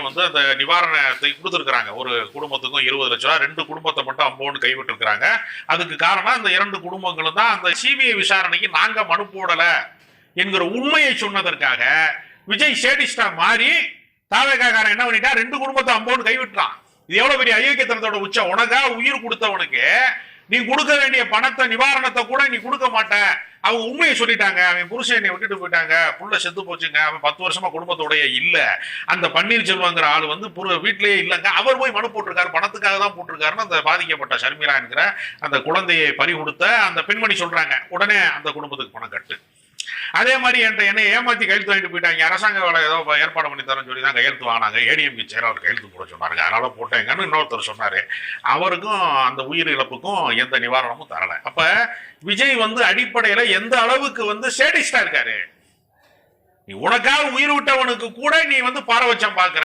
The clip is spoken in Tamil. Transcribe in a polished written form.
வந்து அந்த நிவாரணத்தை கொடுத்துருக்காங்க. ஒரு குடும்பத்துக்கும் 20 லட்சம் ரூபாய், 2 குடும்பத்தை மட்டும் அம்போன்னு கைவிட்டு இருக்காங்க. அதுக்கு காரணம் அந்த 2 குடும்பங்களும் தான் அந்த சிபிஐ விசாரணைக்கு நாங்க மனு போடல என்கிற உண்மையை சொன்னதற்காக விஜய் சேடிஸ்டா மாறி தாவேக்காரன் என்ன பண்ணிட்டா 2 குடும்பத்தை அம்போன்னு கைவிட்டான். இது எவ்வளவு பெரிய அயோக்கியத்தனத்தோட உச்சம். உனக்கா உயிர் கொடுத்தவனுக்கு நீ கொடுக்க வேண்டிய பணத்தை நிவாரணத்தை கூட நீ கொடுக்க மாட்ட. அவங்க உண்மையை சொல்லிட்டாங்க. அவன் புருஷன் என்னை விட்டுட்டு போயிட்டாங்க, புள்ள செத்து போச்சுங்க, அவன் 10 வருஷமா குடும்பத்தோடைய இல்ல, அந்த பன்னீர்செல்வங்கிற ஆள் வந்து வீட்டிலேயே இல்லைங்க, அவர் போய் மனு போட்டிருக்காரு, பணத்துக்காக தான் போட்டிருக்காருன்னு அந்த பாதிக்கப்பட்ட ஷர்மிளா என்கிற அந்த குழந்தையை பறி கொடுத்த அந்த பெண்மணி சொல்றாங்க. உடனே அந்த குடும்பத்துக்கு பணம் கட்டு. அதே மாதிரி என்னை ஏமாத்தி கையெழுத்து வாங்கிட்டு போயிட்டாங்க. அரசாங்க வேலை ஏதோ ஏற்பாடு பண்ணி தரேன்னு சொல்லி தான் கையெழுத்து வாங்கினாங்க. ஏடிஎம்கே செயலாளர் கையெழுத்து போட சொன்னாங்க, அதனால போட்டேங்கன்னு இன்னொருத்தர் சொன்னாரு. அவருக்கும் அந்த உயிர் இழப்புக்கும் எந்த நிவாரணமும் தரல. அப்ப விஜய் வந்து அடிப்படையில எந்த அளவுக்கு வந்து சேடிஸ்டா இருக்காரு. நீ உனக்காக உயிர் விட்டவனுக்கு கூட நீ வந்து பாரபட்சம் பார்க்கிற.